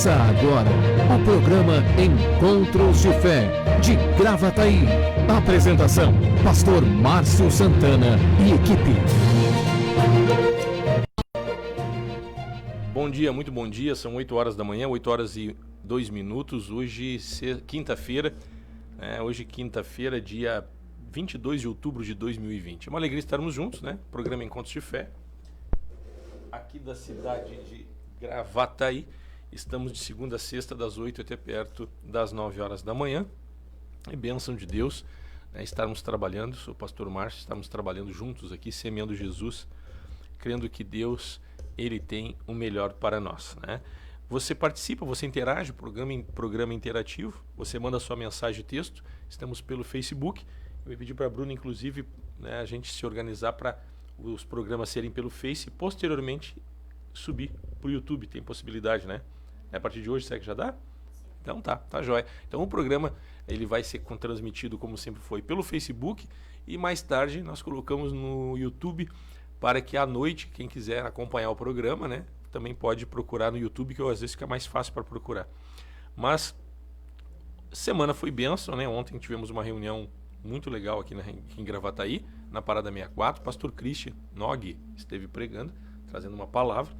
Começa agora o programa Encontros de Fé, de Gravataí. Apresentação, Pastor Márcio Santana e equipe. Bom dia, muito bom dia, são 8 horas da manhã, 8 horas e 2 minutos, hoje quinta-feira, dia 22 de outubro de 2020. É uma alegria estarmos juntos, né? Programa Encontros de Fé, aqui da cidade de Gravataí. Estamos de segunda a sexta, das 8 até perto das 9 horas da manhã. É bênção de Deus, né, estarmos trabalhando, sou o pastor Márcio, estamos trabalhando juntos aqui, semeando Jesus, crendo que Deus, Ele tem o melhor para nós, né? Você participa, você interage, programa interativo, você manda sua mensagem de texto, estamos pelo Facebook. Eu vou pedir para a Bruna, inclusive, né, a gente se organizar para os programas serem pelo Face e posteriormente subir para o YouTube, tem possibilidade, né? A partir de hoje, será que já dá? Então tá jóia. Então o programa ele vai ser transmitido, como sempre foi, pelo Facebook e mais tarde nós colocamos no YouTube para que à noite, quem quiser acompanhar o programa, né, também pode procurar no YouTube, que às vezes fica mais fácil para procurar. Mas semana foi bênção, né? Ontem tivemos uma reunião muito legal aqui em Gravataí, na Parada 64. Pastor Christian Nog esteve pregando, trazendo uma palavra.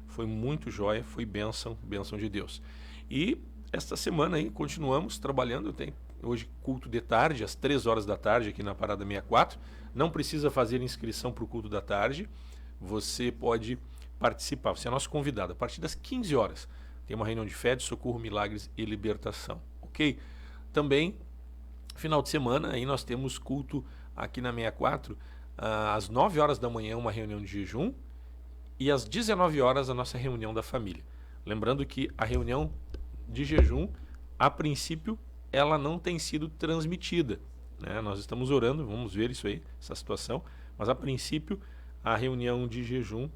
Foi muito jóia, foi bênção de Deus. E esta semana aí continuamos trabalhando, tem hoje culto de tarde, às 3 horas da tarde aqui na Parada 64. Não precisa fazer inscrição para o culto da tarde, você pode participar, você é nosso convidado. A partir das 15 horas tem uma reunião de fé, de socorro, milagres e libertação, ok? Também, final de semana, aí nós temos culto aqui na 64, às 9 horas da manhã uma reunião de jejum, e às 19 horas a nossa reunião da família. Lembrando que a reunião de jejum, a princípio, ela não tem sido transmitida, né? Nós estamos orando, vamos ver isso aí, essa situação, mas a princípio a reunião de jejum,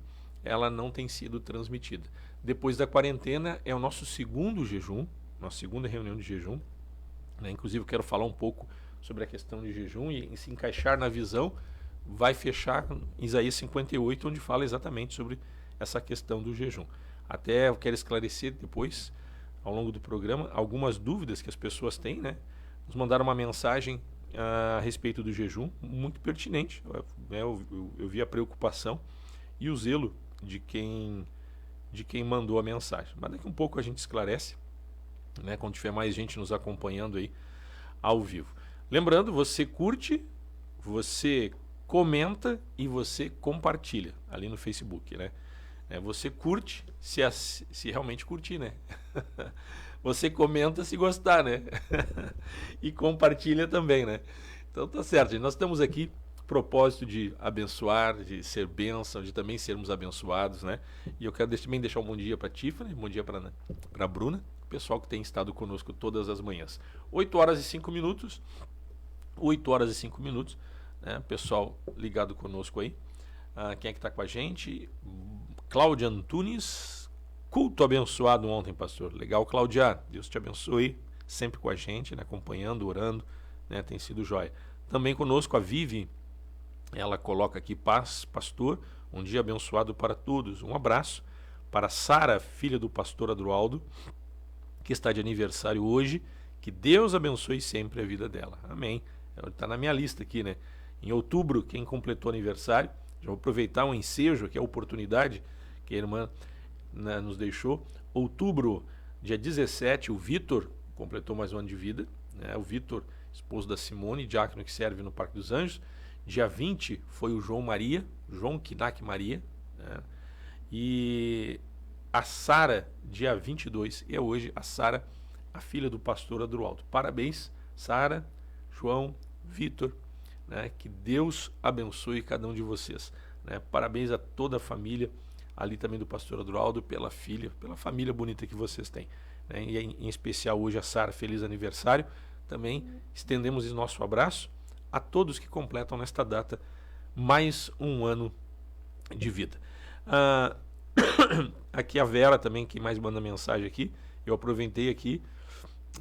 ela não tem sido transmitida. Depois da quarentena é o nosso segundo jejum, nossa segunda reunião de jejum, né? Inclusive eu quero falar um pouco sobre a questão de jejum e se encaixar na visão, vai fechar em Isaías 58, onde fala exatamente sobre essa questão do jejum. Até eu quero esclarecer depois, ao longo do programa, algumas dúvidas que as pessoas têm, né? Nos mandaram uma mensagem a respeito do jejum, muito pertinente. Eu vi a preocupação e o zelo de quem mandou a mensagem. Mas daqui a um pouco a gente esclarece, né? Quando tiver mais gente nos acompanhando aí ao vivo. Lembrando, você curte, você comenta e você compartilha ali no Facebook, né? Você curte se realmente curtir, né? Você comenta se gostar, né? E compartilha também, né? Então tá certo, gente. Nós estamos aqui propósito de abençoar, de ser bênção, de também sermos abençoados, né? E eu quero também deixar um bom dia para a Tiffany, um bom dia para a Bruna, o pessoal que tem estado conosco todas as manhãs. 8 horas e 5 minutos, 8 horas e 5 minutos, né? Pessoal ligado conosco aí. Quem é que está com a gente? Cláudia Antunes, culto abençoado ontem, pastor. Legal, Cláudia, Deus te abençoe, sempre com a gente, né? Acompanhando, orando, né? Tem sido jóia. Também conosco a Vivi, ela coloca aqui: paz, pastor, um dia abençoado para todos. Um abraço para Sara, filha do pastor Adroaldo, que está de aniversário hoje. Que Deus abençoe sempre a vida dela. Amém. Está na minha lista aqui, né? Em outubro, quem completou aniversário, já vou aproveitar um ensejo, que é a oportunidade que a irmã, né, nos deixou. Outubro, dia 17, o Vitor completou mais um ano de vida, né? O Vitor, esposo da Simone, diácono que serve no Parque dos Anjos. Dia 20 foi o João Kinak Maria, né? E a Sara, dia 22, é hoje a Sara, a filha do pastor Adroaldo. Parabéns, Sara, João, Vitor, né? Que Deus abençoe cada um de vocês, né? Parabéns a toda a família ali também do pastor Adroaldo, pela filha, pela família bonita que vocês têm, né? E em especial hoje a Sara, feliz aniversário. Também estendemos o nosso abraço a todos que completam nesta data mais um ano de vida. Aqui a Vera também, que mais manda mensagem aqui. Eu aproveitei aqui,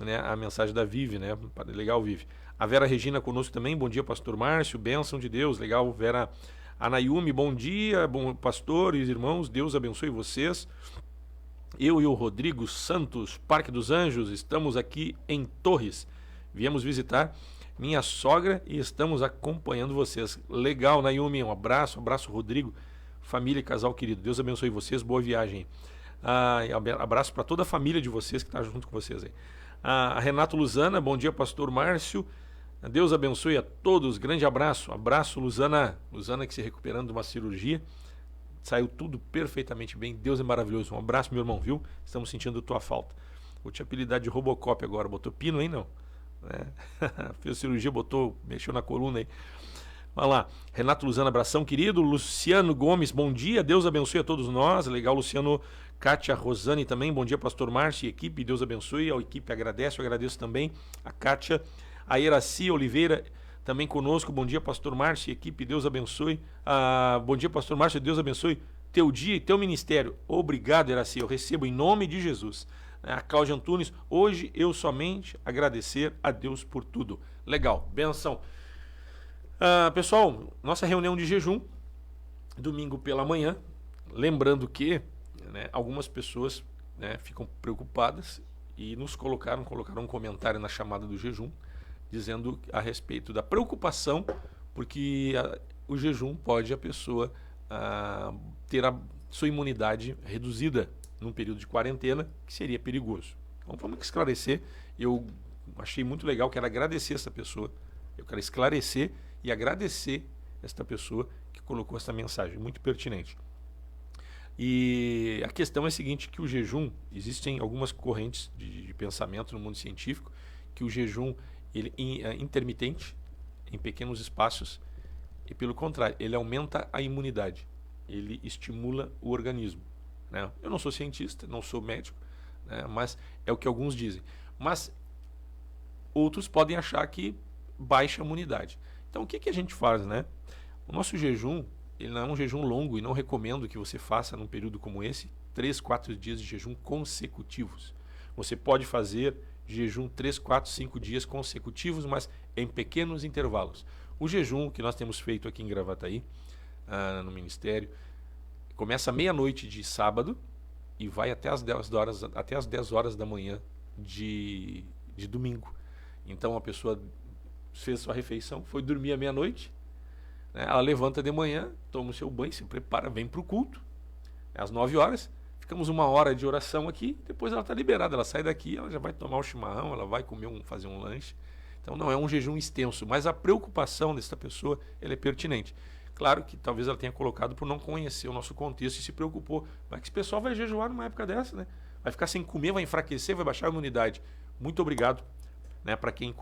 né, a mensagem da Vivi, né? Legal, Vivi. A Vera Regina conosco também. Bom dia, pastor Márcio, bênção de Deus. Legal, Vera. A Nayumi, bom dia, bom pastor e irmãos, Deus abençoe vocês. Eu e o Rodrigo Santos, Parque dos Anjos, estamos aqui em Torres. Viemos visitar minha sogra e estamos acompanhando vocês. Legal, Nayumi, um abraço, Rodrigo, família e casal querido. Deus abençoe vocês, boa viagem. Abraço para toda a família de vocês que está junto com vocês aí. A Renato Luzana, bom dia, pastor Márcio. Deus abençoe a todos, grande abraço. Abraço, Luzana. Luzana que se recuperando de uma cirurgia. Saiu tudo perfeitamente bem, Deus é maravilhoso. Um abraço, meu irmão, viu? Estamos sentindo tua falta. Vou te apelidar de Robocop agora. Botou pino aí, não? Fez cirurgia, mexeu na coluna aí. Vai lá. Renato Luzana, abração, querido. Luciano Gomes, bom dia. Deus abençoe a todos nós. Legal, Luciano. Kátia Rosane também, bom dia, pastor Márcio e equipe. Deus abençoe. A equipe agradece, eu agradeço também. A Kátia. A Iraci Oliveira também conosco. Bom dia, pastor Márcio e equipe. Deus abençoe. Bom dia, pastor Márcio. Deus abençoe teu dia e teu ministério. Obrigado, Iraci. Eu recebo em nome de Jesus. A Cláudia Antunes. Hoje eu somente agradecer a Deus por tudo. Legal. Benção. Pessoal, nossa reunião de jejum, domingo pela manhã. Lembrando que algumas pessoas ficam preocupadas e nos colocaram um comentário na chamada do jejum, dizendo a respeito da preocupação, porque o jejum pode a pessoa ter a sua imunidade reduzida num período de quarentena, que seria perigoso. Então vamos esclarecer. Eu achei muito legal, quero agradecer essa pessoa. Eu quero esclarecer e agradecer esta pessoa que colocou essa mensagem, muito pertinente. E a questão é a seguinte, que o jejum, existem algumas correntes de pensamento no mundo científico, que o jejum ele é intermitente, em pequenos espaços, e pelo contrário, ele aumenta a imunidade, ele estimula o organismo. Eu não sou cientista, não sou médico, mas é o que alguns dizem. Mas outros podem achar que baixa a imunidade. Então o que a gente faz? O nosso jejum, ele não é um jejum longo e não recomendo que você faça num período como esse, 3, 4 dias de jejum consecutivos. Você pode fazer jejum 3, 4, 5 dias consecutivos, mas em pequenos intervalos. O jejum que nós temos feito aqui em Gravataí, no Ministério, começa à meia-noite de sábado e vai até as 10 horas da manhã de domingo. Então a pessoa fez sua refeição, foi dormir à meia-noite, ela levanta de manhã, toma o seu banho, se prepara, vem para o culto, às 9 horas, ficamos 1 hora de oração aqui, depois ela está liberada, ela sai daqui, ela já vai tomar o chimarrão, ela vai fazer um lanche. Então não é um jejum extenso, mas a preocupação dessa pessoa ela é pertinente. Claro que talvez ela tenha colocado por não conhecer o nosso contexto e se preocupou. Mas que esse pessoal vai jejuar numa época dessa, Vai ficar sem comer, vai enfraquecer, vai baixar a imunidade. Muito obrigado, para quem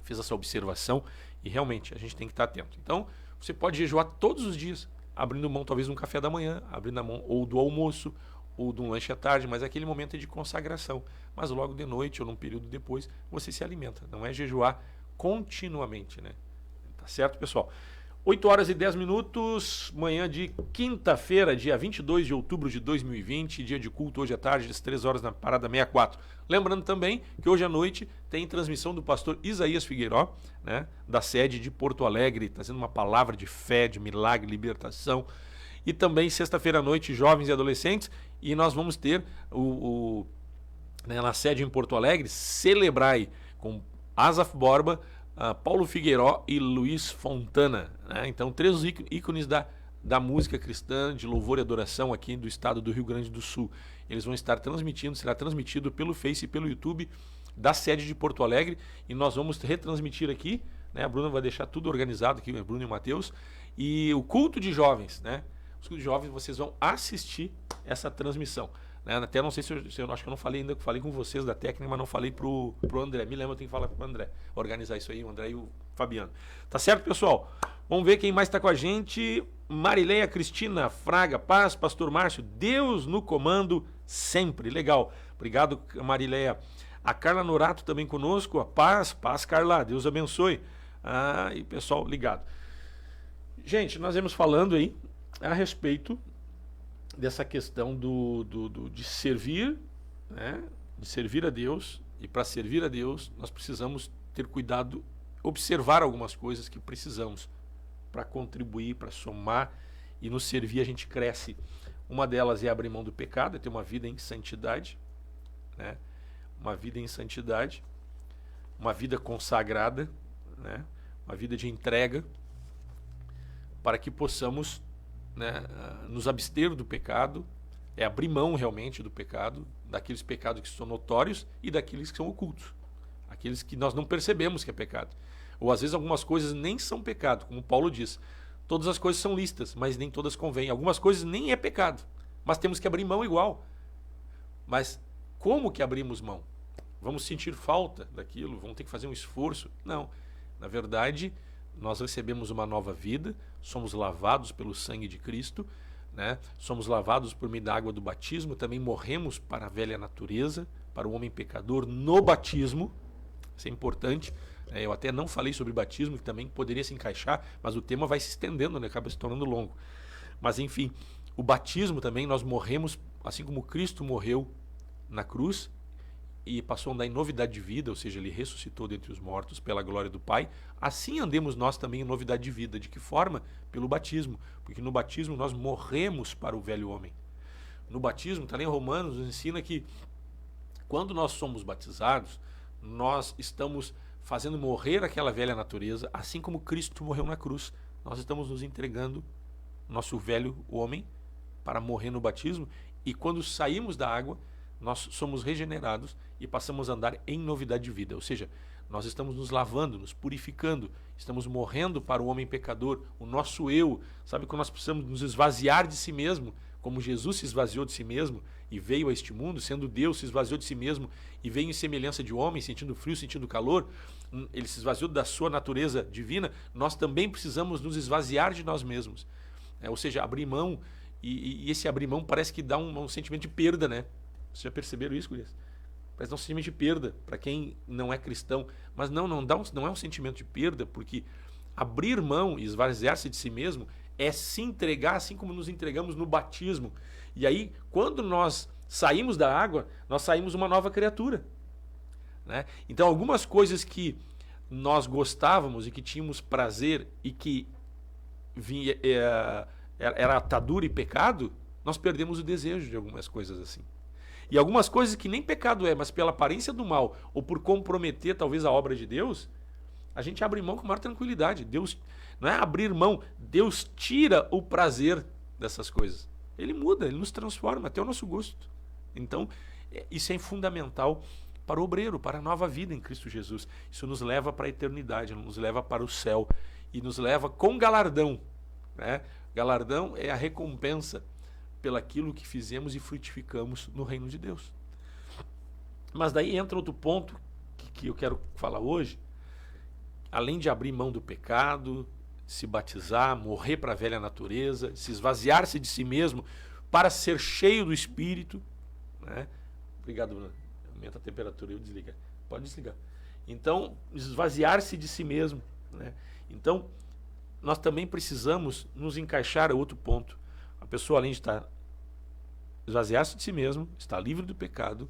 fez essa observação, e realmente a gente tem que estar atento. Então, você pode jejuar todos os dias, abrindo mão talvez de um café da manhã, abrindo a mão ou do almoço, ou de um lanche à tarde, mas aquele momento é de consagração. Mas logo de noite ou num período depois, você se alimenta. Não é jejuar continuamente, Tá certo, pessoal? 8 horas e 10 minutos, manhã de quinta-feira, dia 22 de outubro de 2020, dia de culto hoje à tarde, às 3 horas na Parada 64. Lembrando também que hoje à noite tem transmissão do pastor Isaías Figueiró, da sede de Porto Alegre, trazendo uma palavra de fé, de milagre, libertação. E também sexta-feira à noite, jovens e adolescentes, e nós vamos ter na sede em Porto Alegre, Celebrai, com Asaf Borba, Paulo Figueiró e Luiz Fontana. Então, 3 ícones da música cristã, de louvor e adoração aqui do estado do Rio Grande do Sul. Eles vão estar será transmitido pelo Face e pelo YouTube da sede de Porto Alegre, e nós vamos retransmitir aqui, A Bruna vai deixar tudo organizado aqui, a Bruna e o Matheus, e o culto de jovens, Os cultos de jovens, vocês vão assistir essa transmissão. Até não sei se eu acho que eu não falei ainda, falei com vocês da técnica, mas não falei pro André. Me lembro, eu tenho que falar pro André, organizar isso aí, o André e o Fabiano. Tá certo, pessoal? Vamos ver quem mais está com a gente. Marileia Cristina Fraga, paz, pastor Márcio, Deus no comando sempre. Legal. Obrigado, Marileia. A Carla Norato também conosco. A paz, Carla, Deus abençoe. E pessoal, ligado. Gente, nós vamos falando aí a respeito dessa questão de servir, de servir a Deus, e para servir a Deus nós precisamos ter cuidado, observar algumas coisas que precisamos para contribuir, para somar, e no servir a gente cresce. Uma delas é abrir mão do pecado, é ter uma vida em santidade, né? Uma vida em santidade, uma vida consagrada, né? Uma vida de entrega, para que possamos, né, nos abster do pecado, é abrir mão realmente do pecado, daqueles pecados que são notórios e daqueles que são ocultos, aqueles que nós não percebemos que é pecado. Ou às vezes algumas coisas nem são pecado, como Paulo diz, todas as coisas são lícitas, mas nem todas convêm. Algumas coisas nem é pecado, mas temos que abrir mão igual. Mas como que abrimos mão? Vamos sentir falta daquilo? Vamos ter que fazer um esforço? Não. Na verdade, nós recebemos uma nova vida, somos lavados pelo sangue de Cristo, né? Somos lavados por meio da água do batismo, também morremos para a velha natureza, para o homem pecador no batismo. Isso é importante. Eu até não falei sobre batismo, que também poderia se encaixar, mas o tema vai se estendendo, né? Acaba se tornando longo. Mas enfim, o batismo também, nós morremos, assim como Cristo morreu na cruz e passou a andar em novidade de vida, ou seja, ele ressuscitou dentre os mortos pela glória do Pai, assim andemos nós também em novidade de vida. De que forma? Pelo batismo, porque no batismo nós morremos para o velho homem. No batismo, está lá em Romanos, nos ensina que quando nós somos batizados, nós estamos fazendo morrer aquela velha natureza, assim como Cristo morreu na cruz. Nós estamos nos entregando nosso velho homem para morrer no batismo, e quando saímos da água, nós somos regenerados e passamos a andar em novidade de vida. Ou seja, nós estamos nos lavando, nos purificando, estamos morrendo para o homem pecador, o nosso eu. Sabe quando nós precisamos nos esvaziar de si mesmo, como Jesus se esvaziou de si mesmo e veio a este mundo, sendo Deus, se esvaziou de si mesmo e veio em semelhança de homem, sentindo frio, sentindo calor, ele se esvaziou da sua natureza divina. Nós também precisamos nos esvaziar de nós mesmos. Ou seja, abrir mão, e esse abrir mão parece que dá um sentimento de perda, né? Vocês já perceberam isso, Gurias? Parece dar um sentimento de perda para quem não é cristão. Mas não é um sentimento de perda, porque abrir mão e esvaziar-se de si mesmo é se entregar, assim como nos entregamos no batismo. E aí, quando nós saímos da água, nós saímos uma nova criatura, né? Então, algumas coisas que nós gostávamos e que tínhamos prazer e que era atadura e pecado, nós perdemos o desejo de algumas coisas assim. E algumas coisas que nem pecado é, mas pela aparência do mal, ou por comprometer talvez a obra de Deus, a gente abre mão com maior tranquilidade. Deus não é abrir mão, Deus tira o prazer dessas coisas. Ele muda, ele nos transforma até o nosso gosto. Então, isso é fundamental para o obreiro, para a nova vida em Cristo Jesus. Isso nos leva para a eternidade, nos leva para o céu e nos leva com galardão, né? Galardão é a recompensa pelaquilo que fizemos e frutificamos no reino de Deus. Mas daí entra outro ponto que eu quero falar hoje. Além de abrir mão do pecado, se batizar, morrer para a velha natureza, se esvaziar-se de si mesmo para ser cheio do Espírito, né? Obrigado, Bruno. Aumenta a temperatura e eu desligo. Pode desligar. Então, esvaziar-se de si mesmo, né? Então, nós também precisamos nos encaixar a outro ponto. A pessoa, além de esvaziar-se de si mesmo, estar livre do pecado,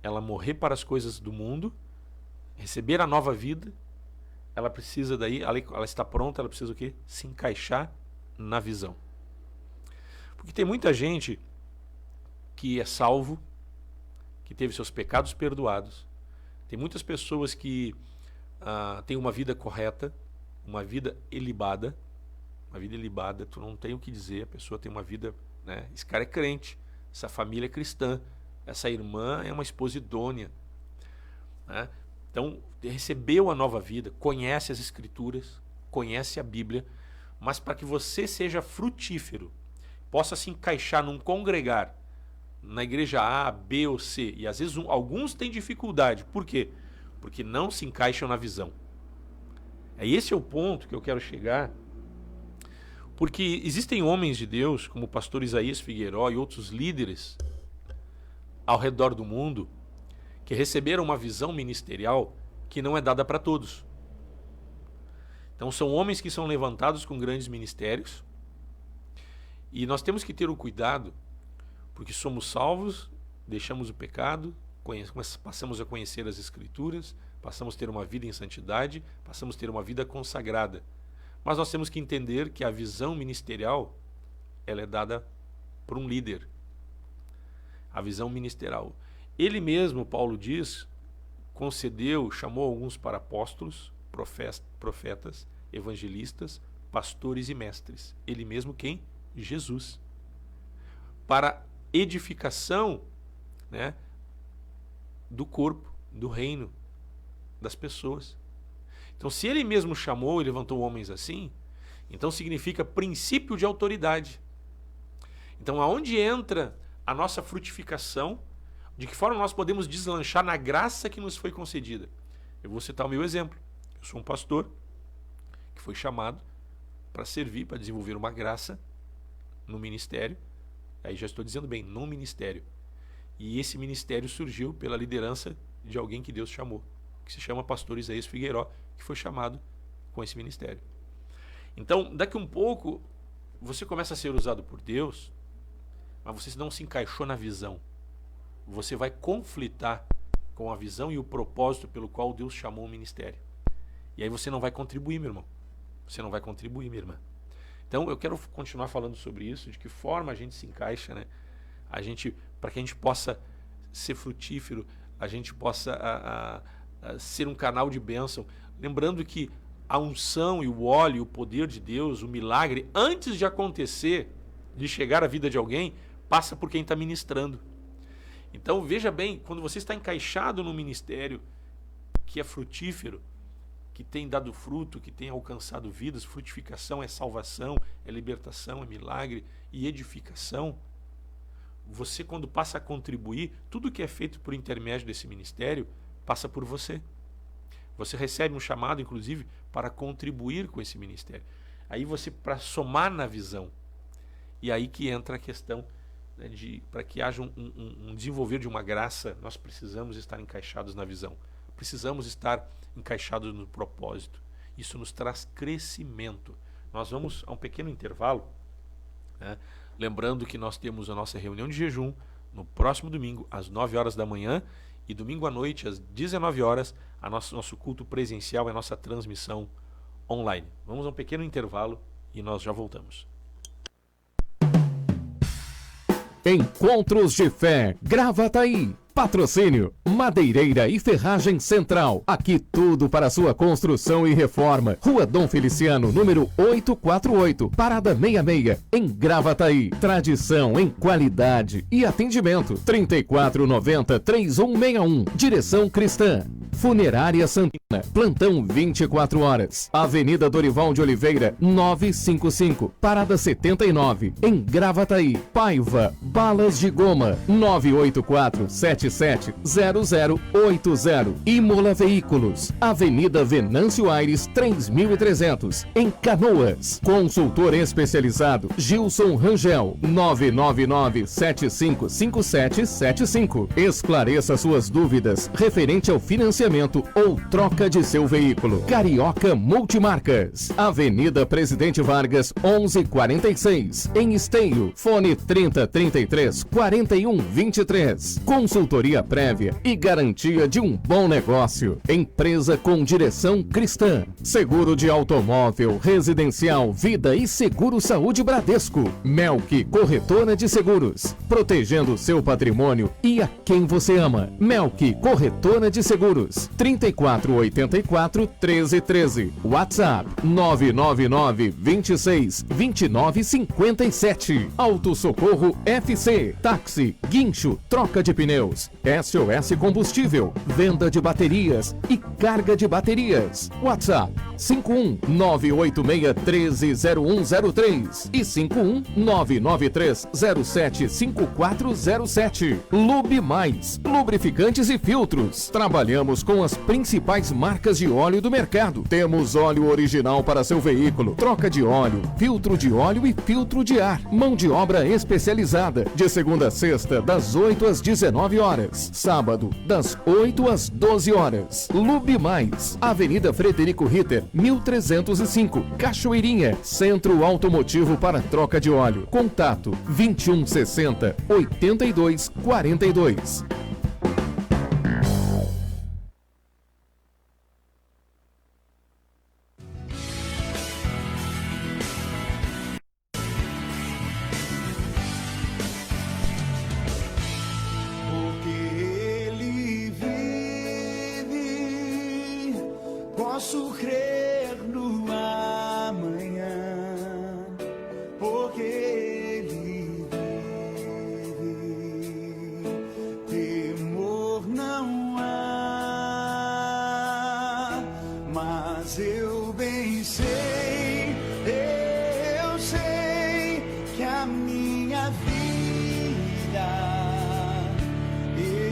ela morrer para as coisas do mundo, receber a nova vida, ela precisa daí, ela está pronta, ela precisa o quê? Se encaixar na visão. Porque tem muita gente que é salvo, que teve seus pecados perdoados. Tem muitas pessoas que têm uma vida correta, uma vida ilibada. Uma vida ilibada, tu não tem o que dizer, a pessoa tem uma vida, né? Esse cara é crente, essa família é cristã, essa irmã é uma esposa idônea, né? Então, recebeu a nova vida, conhece as Escrituras, conhece a Bíblia, mas para que você seja frutífero, possa se encaixar num congregar, na igreja A, B ou C, e às vezes alguns têm dificuldade. Por quê? Porque não se encaixam na visão. Esse é o ponto que eu quero chegar, porque existem homens de Deus, como o pastor Isaías Figueiró e outros líderes ao redor do mundo, que receberam uma visão ministerial que não é dada para todos. Então são homens que são levantados com grandes ministérios, e nós temos que ter o cuidado, porque somos salvos, deixamos o pecado, passamos a conhecer as Escrituras, passamos a ter uma vida em santidade, passamos a ter uma vida consagrada. Mas nós temos que entender que a visão ministerial, ela é dada por um líder. A visão ministerial. Ele mesmo, Paulo diz, concedeu, chamou alguns para apóstolos, profetas, evangelistas, pastores e mestres. Ele mesmo quem? Jesus. Para edificação, né, do corpo, do reino, das pessoas. Então, se ele mesmo chamou e levantou homens assim, então significa princípio de autoridade. Então, aonde entra a nossa frutificação, de que forma nós podemos deslanchar na graça que nos foi concedida? Eu vou citar o meu exemplo. Eu sou um pastor que foi chamado para servir, para desenvolver uma graça no ministério. Aí já estou dizendo bem, no ministério. E esse ministério surgiu pela liderança de alguém que Deus chamou, que se chama pastor Isaías Figueiró, que foi chamado com esse ministério. Então, daqui um pouco, você começa a ser usado por Deus, mas você não se encaixou na visão. Você vai conflitar com a visão e o propósito pelo qual Deus chamou o ministério. E aí você não vai contribuir, meu irmão. Você não vai contribuir, minha irmã. Então, eu quero continuar falando sobre isso, de que forma a gente se encaixa, né? Para que a gente possa ser frutífero, a gente possa ser um canal de bênção. Lembrando que a unção e o óleo, o poder de Deus, o milagre, antes de acontecer, de chegar à vida de alguém, passa por quem está ministrando. Então, veja bem, quando você está encaixado no ministério que é frutífero, que tem dado fruto, que tem alcançado vidas, frutificação é salvação, é libertação, é milagre e edificação. Você, quando passa a contribuir, tudo que é feito por intermédio desse ministério passa por você. Você recebe um chamado, inclusive, para contribuir com esse ministério. Aí você, para somar na visão. E aí que entra a questão, né, para que haja um desenvolver de uma graça, nós precisamos estar encaixados na visão. Precisamos estar encaixados no propósito. Isso nos traz crescimento. Nós vamos a um pequeno intervalo, né? Lembrando que nós temos a nossa reunião de jejum no próximo domingo, às 9 horas da manhã, e domingo à noite, às 19 horas, nosso culto presencial é a nossa transmissão online. Vamos a um pequeno intervalo e nós já voltamos. Encontros de Fé, Gravataí. Patrocínio, Madeireira e Ferragem Central. Aqui tudo para sua construção e reforma. Rua Dom Feliciano, número 848, Parada 66, em Gravataí. Tradição em qualidade e atendimento. 3490-3161. Direção Cristã. Funerária Santana. Plantão 24 horas. Avenida Dorival de Oliveira, 955. Parada 79, em Gravataí. Paiva, Balas de Goma, 984-770080. Imola Veículos. Avenida Venâncio Aires, 3300, em Canoas. Consultor especializado Gilson Rangel, 999-755775. Esclareça suas dúvidas referente ao financiamento ou troca de seu veículo. Carioca Multimarcas. Avenida Presidente Vargas, 1146, em Esteio. Fone 3033-4123. Consultoria prévia e garantia de um bom negócio. Empresa com direção cristã. Seguro de automóvel, residencial, vida e seguro saúde Bradesco. Melk Corretora de Seguros. Protegendo seu patrimônio e a quem você ama. Melk Corretora de Seguros. 3484-1313. WhatsApp 999-26-2957. Auto Socorro FC. Táxi, guincho, troca de pneus. SOS Combustível. Venda de baterias e carga de baterias. WhatsApp 51986130103 e 51993075407. Lube Mais. Lubrificantes e filtros. Trabalhamos com as principais marcas de óleo do mercado. Temos óleo original para seu veículo, troca de óleo, filtro de óleo e filtro de ar. Mão de obra especializada. De segunda a sexta, das 8 às 19 horas. Sábado, das 8 às 12 horas. Lube Mais. Avenida Frederico Ritter, 1305. Cachoeirinha. Centro automotivo para troca de óleo. Contato 2160-8242. posso crer no amanhã, porque Ele vive. Temor não há, mas eu bem sei, eu sei que a minha vida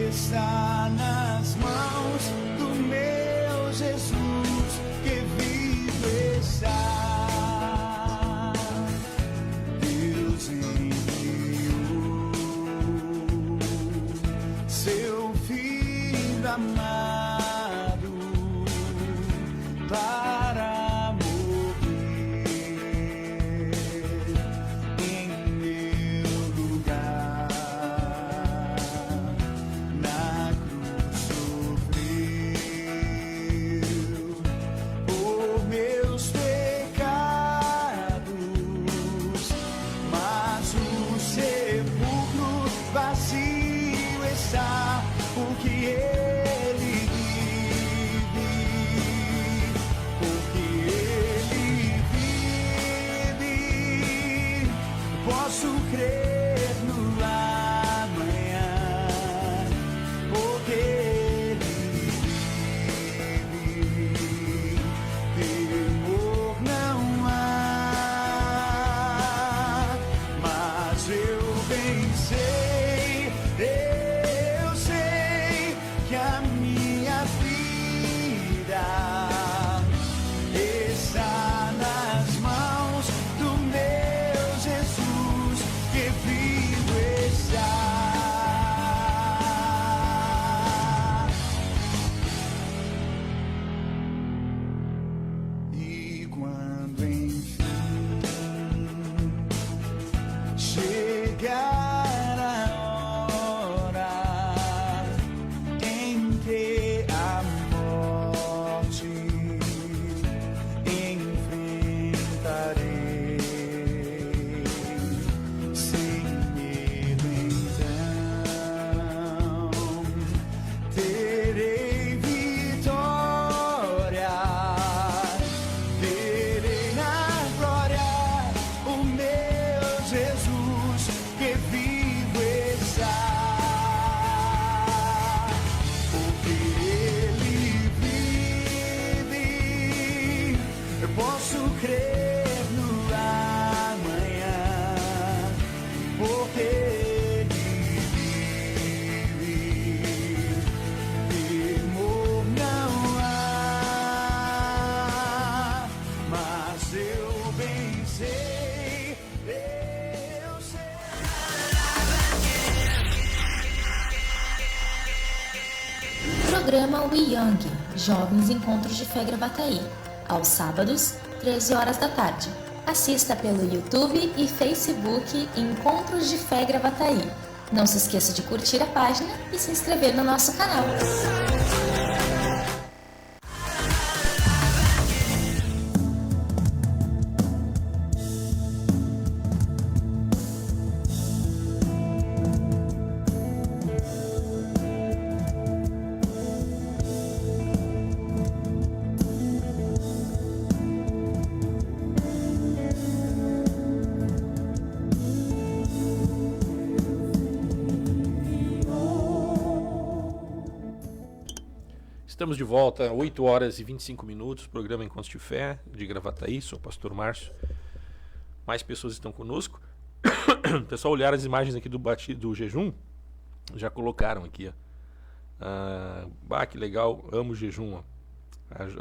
está nas mãos do meu Jesus, que vivo está. Deus enviou seu Filho amado para morrer em meu lugar. Na cruz sofreu por meus pecados, mas o sepulcro vazio está, porque Ele vive, porque Ele vive. Posso crer no amanhã, porque Ele vive. Temor não há, mas eu bem sei, eu sei que a minha vida está nas mãos do meu Jesus, que vivo está. E quando enfim chegar a hora em que a morte enfrentarei, sem medo então terei vitória, verei na glória o meu Jesus, que vivo está, porque Ele vive. Eu posso crer no amanhã, porque Ele vive. Temor não há, mas eu bem sei, eu sei. Programa We Young, Jovens Encontros de Fé Gravataí, aos sábados, 13 horas da tarde. Assista pelo YouTube e Facebook Encontros de Fé Gravataí. Não se esqueça de curtir a página e se inscrever no nosso canal. Estamos de volta, 8 horas e 25 minutos, programa Encontros de Fé, de Gravataí, sou o pastor Márcio. Mais pessoas estão conosco. Pessoal, olhar as imagens aqui do jejum, já colocaram aqui, ó. Que legal, amo jejum, ó.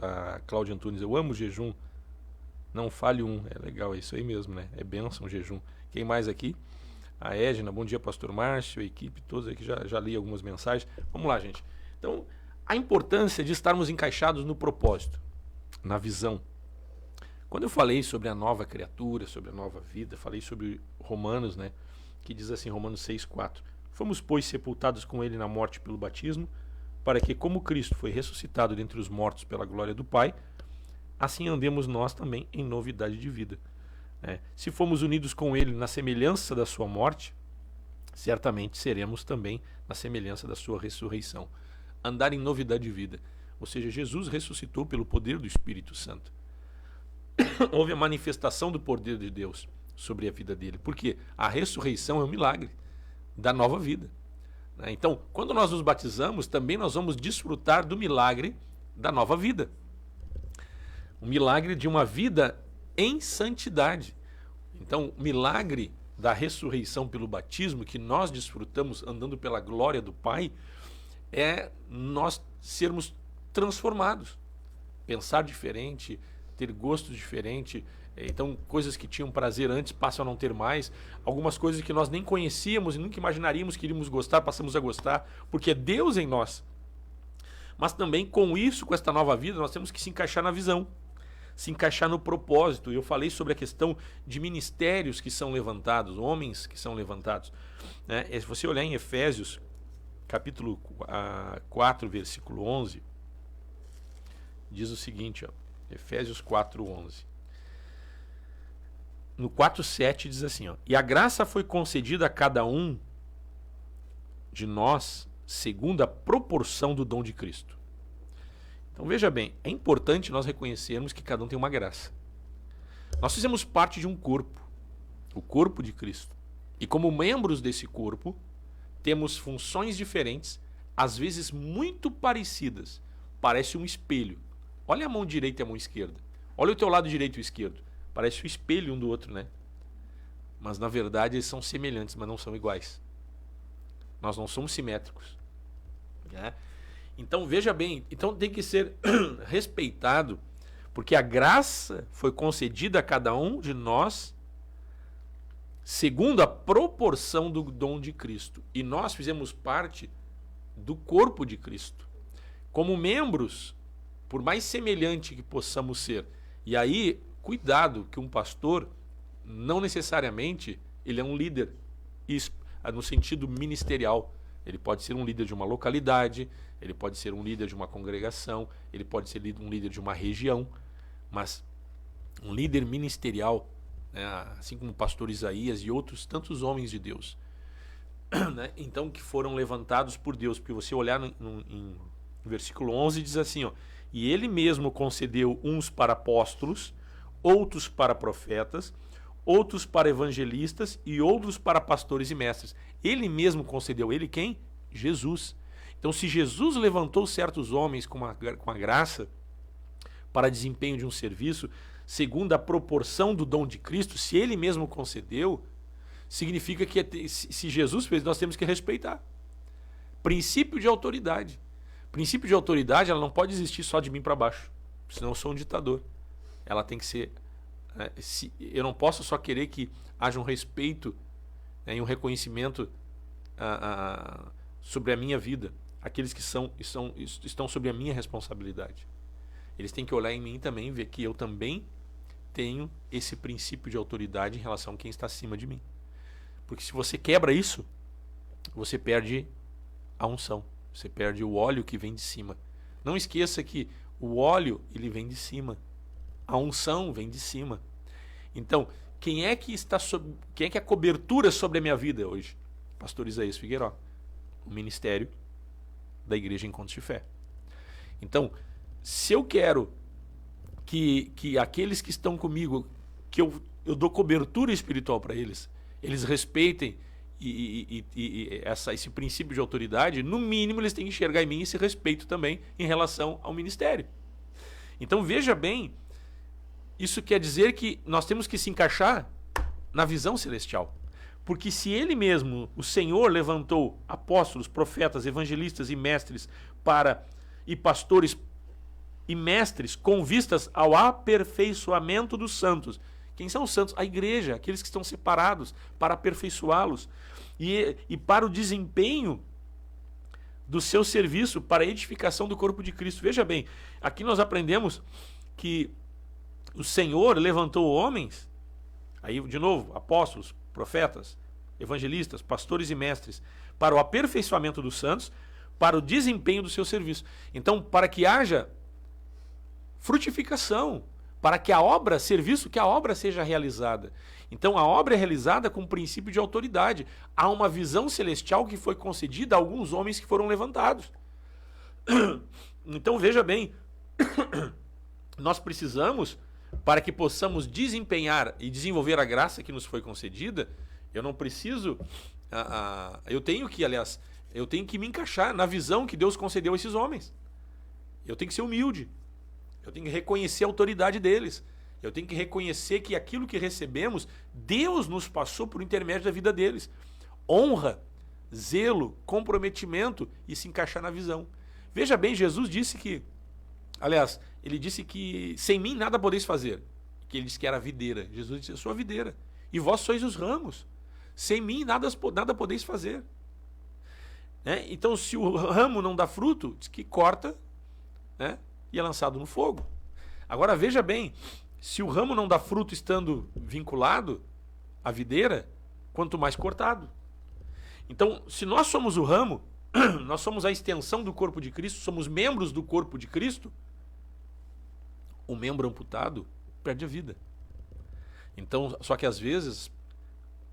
A Cláudia Antunes, eu amo jejum, não falhe um. É legal, é isso aí mesmo, né? É bênção o jejum. Quem mais aqui? A Edna, bom dia pastor Márcio, a equipe, todos aqui, já li algumas mensagens. Vamos lá, gente. Então, a importância de estarmos encaixados no propósito, na visão. Quando eu falei sobre a nova criatura, sobre a nova vida, falei sobre Romanos, né, que diz assim, Romanos 6,4: fomos, pois, sepultados com ele na morte pelo batismo, para que, como Cristo foi ressuscitado dentre os mortos pela glória do Pai, assim andemos nós também em novidade de vida. Se fomos unidos com ele na semelhança da sua morte, certamente seremos também na semelhança da sua ressurreição. Andar em novidade de vida. Ou seja, Jesus ressuscitou pelo poder do Espírito Santo. Houve a manifestação do poder de Deus sobre a vida dele. Porque a ressurreição é um milagre da nova vida. Então, quando nós nos batizamos, também nós vamos desfrutar do milagre da nova vida. O milagre de uma vida em santidade. Então, o milagre da ressurreição pelo batismo, que nós desfrutamos andando pela glória do Pai, é nós sermos transformados. Pensar diferente, ter gosto diferente. Então, coisas que tinham prazer antes passam a não ter mais. Algumas coisas que nós nem conhecíamos e nunca imaginaríamos que iríamos gostar, passamos a gostar, porque é Deus em nós. Mas também com isso, com esta nova vida, nós temos que se encaixar na visão, se encaixar no propósito. Eu falei sobre a questão de ministérios que são levantados, homens que são levantados. Se você olhar em Efésios, capítulo 4, versículo 11, diz o seguinte, Efésios 4, 11. No 4:7 diz assim, e a graça foi concedida a cada um de nós segundo a proporção do dom de Cristo. Então veja bem, é importante nós reconhecermos que cada um tem uma graça. Nós fizemos parte de um corpo, o corpo de Cristo. E como membros desse corpo, temos funções diferentes, às vezes muito parecidas. Parece um espelho. Olha a mão direita e a mão esquerda. Olha o teu lado direito e o esquerdo. Parece o espelho um do outro, né? Mas na verdade eles são semelhantes, mas não são iguais. Nós não somos simétricos. Né? Então veja bem, então tem que ser respeitado, porque a graça foi concedida a cada um de nós segundo a proporção do dom de Cristo. E nós fizemos parte do corpo de Cristo. Como membros, por mais semelhante que possamos ser. E aí, cuidado, que um pastor, não necessariamente, ele é um líder, no sentido ministerial. Ele pode ser um líder de uma localidade, ele pode ser um líder de uma congregação, ele pode ser um líder de uma região, mas um líder ministerial, né, assim como o pastor Isaías e outros tantos homens de Deus, né, então que foram levantados por Deus, porque você olhar em versículo 11 diz assim, e ele mesmo concedeu uns para apóstolos, outros para profetas, outros para evangelistas e outros para pastores e mestres. Ele mesmo concedeu. Ele quem? Jesus. Então, se Jesus levantou certos homens com a graça para desempenho de um serviço, segundo a proporção do dom de Cristo, se ele mesmo concedeu, significa que se Jesus fez, nós temos que respeitar. Princípio de autoridade. Princípio de autoridade, ela não pode existir só de mim para baixo, senão eu sou um ditador. Ela tem que ser... eu não posso só querer que haja um respeito, né, e um reconhecimento sobre a minha vida. Aqueles que estão sobre a minha responsabilidade. Eles têm que olhar em mim também e ver que eu também tenho esse princípio de autoridade em relação a quem está acima de mim. Porque se você quebra isso, você perde a unção. Você perde o óleo que vem de cima. Não esqueça que o óleo, ele vem de cima. A unção vem de cima. Então, quem é que é a cobertura sobre a minha vida hoje? Pastor Isaías Figueiró. O ministério da Igreja Encontros de Fé. Então, se eu quero que aqueles que estão comigo, que eu dou cobertura espiritual para eles respeitem esse princípio de autoridade, no mínimo eles têm que enxergar em mim esse respeito também em relação ao ministério. Então, veja bem, isso quer dizer que nós temos que se encaixar na visão celestial. Porque se ele mesmo, o Senhor, levantou apóstolos, profetas, evangelistas e mestres e pastores e mestres com vistas ao aperfeiçoamento dos santos. Quem são os santos? A igreja, aqueles que estão separados para aperfeiçoá-los. E para o desempenho do seu serviço, para a edificação do corpo de Cristo. Veja bem, aqui nós aprendemos que o Senhor levantou homens, aí de novo, apóstolos, profetas, evangelistas, pastores e mestres, para o aperfeiçoamento dos santos, para o desempenho do seu serviço. Então, para que haja frutificação, para que a obra, serviço, que a obra seja realizada. Então, a obra é realizada com o princípio de autoridade. Há uma visão celestial que foi concedida a alguns homens que foram levantados. Então veja bem, nós precisamos, para que possamos desempenhar e desenvolver a graça que nos foi concedida, eu não preciso, eu tenho que me encaixar na visão que Deus concedeu a esses homens. Eu tenho que ser humilde, eu tenho que reconhecer a autoridade deles, eu tenho que reconhecer que aquilo que recebemos, Deus nos passou por intermédio da vida deles. Honra, zelo, comprometimento e se encaixar na visão. Veja bem, Jesus disse que, aliás, ele disse que sem mim nada podeis fazer. Que ele disse que era a videira. Jesus disse, eu sou a videira. E vós sois os ramos. Sem mim nada podeis fazer. Né? Então, se o ramo não dá fruto, diz que corta, né? E é lançado no fogo. Agora, veja bem, se o ramo não dá fruto estando vinculado à videira, quanto mais cortado. Então, se nós somos o ramo, nós somos a extensão do corpo de Cristo, somos membros do corpo de Cristo, o membro amputado perde a vida. Então, só que às vezes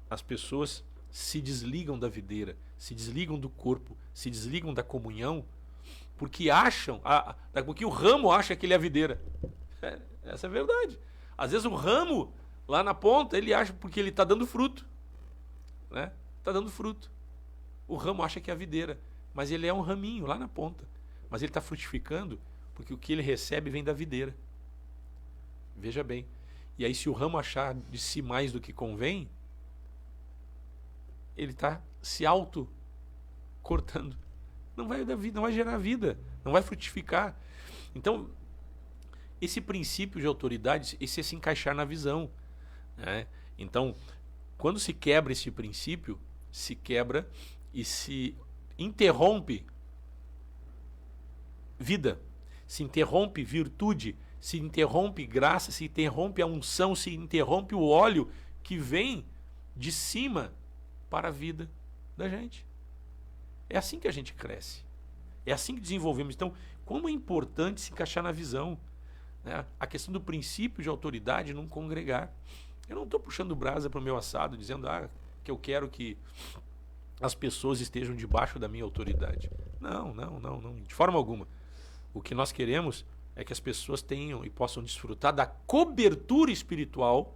as pessoas se desligam da videira, se desligam do corpo, se desligam da comunhão, porque acham, porque o ramo acha que ele é a videira. Essa é a verdade. Às vezes o ramo, lá na ponta, ele acha porque ele está dando fruto. Né? Está dando fruto. O ramo acha que é a videira, mas ele é um raminho lá na ponta. Mas ele está frutificando porque o que ele recebe vem da videira. Veja bem. E aí, se o ramo achar de si mais do que convém, ele está se auto-cortando. Não vai dar vida, não vai gerar vida, não vai frutificar. Então, esse princípio de autoridade, esse é se encaixar na visão. Né? Então, quando se quebra esse princípio, se quebra e se interrompe vida, se interrompe virtude, se interrompe graça, se interrompe a unção, se interrompe o óleo que vem de cima para a vida da gente. É assim que a gente cresce. É assim que desenvolvemos. Então, como é importante se encaixar na visão. Né? A questão do princípio de autoridade não congregar. Eu não estou puxando brasa para o meu assado, dizendo que eu quero que as pessoas estejam debaixo da minha autoridade. Não, de forma alguma. O que nós queremos é que as pessoas tenham e possam desfrutar da cobertura espiritual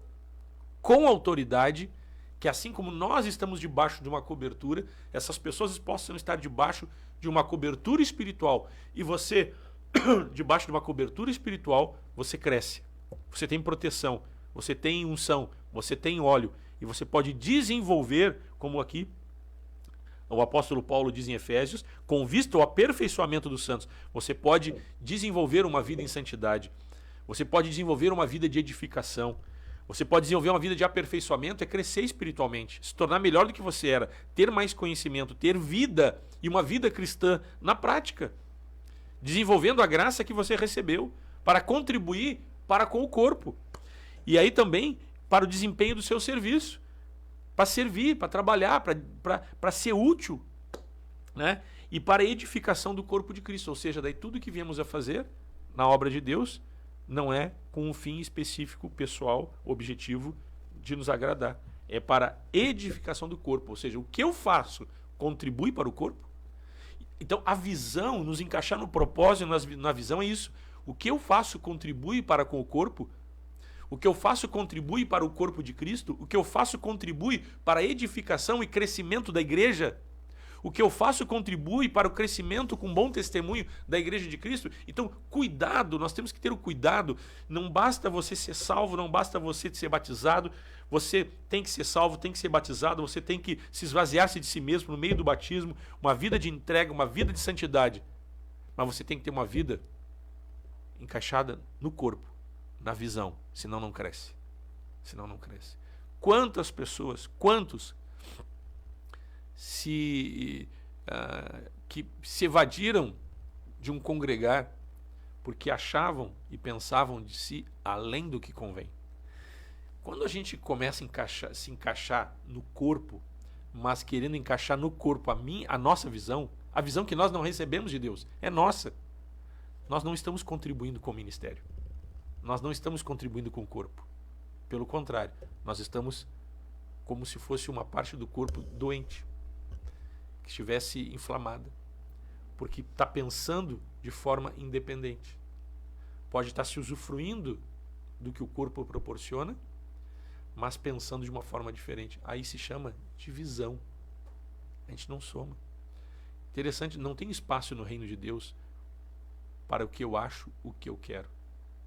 com autoridade, que assim como nós estamos debaixo de uma cobertura, essas pessoas possam estar debaixo de uma cobertura espiritual. E você, debaixo de uma cobertura espiritual, você cresce. Você tem proteção, você tem unção, você tem óleo. E você pode desenvolver, como aqui o apóstolo Paulo diz em Efésios, com vista ao aperfeiçoamento dos santos. Você pode desenvolver uma vida em santidade. Você pode desenvolver uma vida de edificação. Você pode desenvolver uma vida de aperfeiçoamento, é crescer espiritualmente, se tornar melhor do que você era, ter mais conhecimento, ter vida e uma vida cristã na prática, desenvolvendo a graça que você recebeu para contribuir para com o corpo. E aí também para o desempenho do seu serviço, para servir, para trabalhar, para ser útil, né? E para a edificação do corpo de Cristo. Ou seja, daí tudo que viemos a fazer na obra de Deus não é com um fim específico, pessoal, objetivo de nos agradar. É para a edificação do corpo. Ou seja, o que eu faço contribui para o corpo? Então, a visão, nos encaixar no propósito, na visão é isso. O que eu faço contribui para com o corpo? O que eu faço contribui para o corpo de Cristo? O que eu faço contribui para a edificação e crescimento da igreja? O que eu faço contribui para o crescimento com bom testemunho da igreja de Cristo? Então, cuidado, nós temos que ter o cuidado. Não basta você ser salvo, não basta você ser batizado. Você tem que ser salvo, tem que ser batizado, você tem que se esvaziar-se de si mesmo no meio do batismo, uma vida de entrega, uma vida de santidade. Mas você tem que ter uma vida encaixada no corpo, na visão, senão não cresce. Senão não cresce. Quantas pessoas, quantos que se evadiram de um congregar porque achavam e pensavam de si além do que convém. Quando a gente começa a se encaixar no corpo, mas querendo encaixar no corpo a nossa visão, a visão que nós não recebemos de Deus, é nossa. Nós não estamos contribuindo com o ministério. Nós não estamos contribuindo com o corpo. Pelo contrário, nós estamos como se fosse uma parte do corpo doente, que estivesse inflamada. porque está pensando de forma independente. Pode estar se usufruindo do que o corpo proporciona, mas pensando de uma forma diferente. Aí se chama divisão. A gente não soma. Interessante, não tem espaço no reino de Deus para o que eu acho, o que eu quero.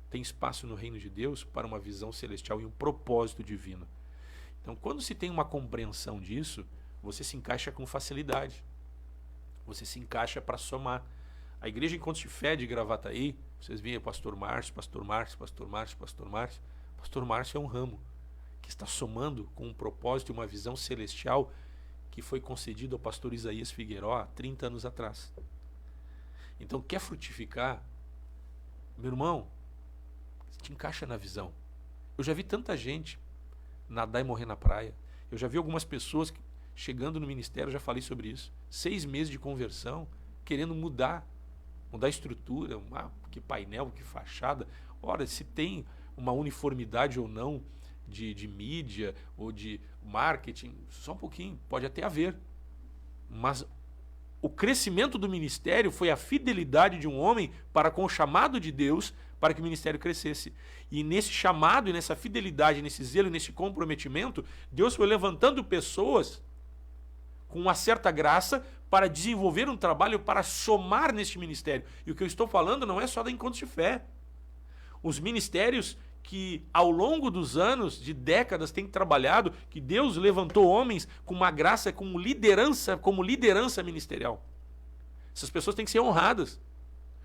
Tem espaço no reino de Deus para uma visão celestial e um propósito divino. Então, quando se tem uma compreensão disso, você se encaixa com facilidade. Você se encaixa para somar. A Igreja Encontros de Fé de Gravataí, vocês veem o pastor Márcio. Pastor Márcio é um ramo que está somando com um propósito e uma visão celestial que foi concedido ao pastor Isaías Figueiró há 30 anos atrás. Então, quer frutificar? Meu irmão, te encaixa na visão. Eu já vi tanta gente nadar e morrer na praia. Eu já vi algumas pessoas chegando no ministério, eu já falei sobre isso. 6 meses de conversão, querendo mudar a estrutura, que painel, que fachada. Ora, se tem uma uniformidade ou não de mídia ou de marketing, só um pouquinho, pode até haver. Mas o crescimento do ministério foi a fidelidade de um homem para com o chamado de Deus para que o ministério crescesse. E nesse chamado, e nessa fidelidade, nesse zelo, nesse comprometimento, Deus foi levantando pessoas com uma certa graça para desenvolver um trabalho para somar neste ministério. E o que eu estou falando não é só da Encontros de Fé. Os ministérios que ao longo dos anos, de décadas, têm trabalhado, que Deus levantou homens com uma graça, como liderança ministerial. Essas pessoas têm que ser honradas.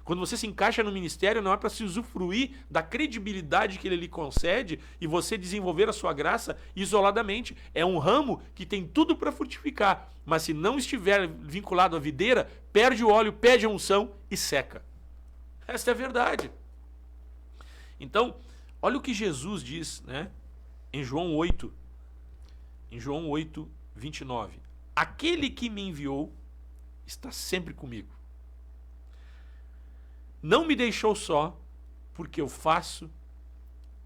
Quando você se encaixa no ministério, não é para se usufruir da credibilidade que ele lhe concede e você desenvolver a sua graça isoladamente. É um ramo que tem tudo para frutificar, mas se não estiver vinculado à videira, perde o óleo, perde a unção e seca. Esta é a verdade. Então, olha o que Jesus diz, né? Em João 8, 29. Aquele que me enviou está sempre comigo. Não me deixou só, porque eu faço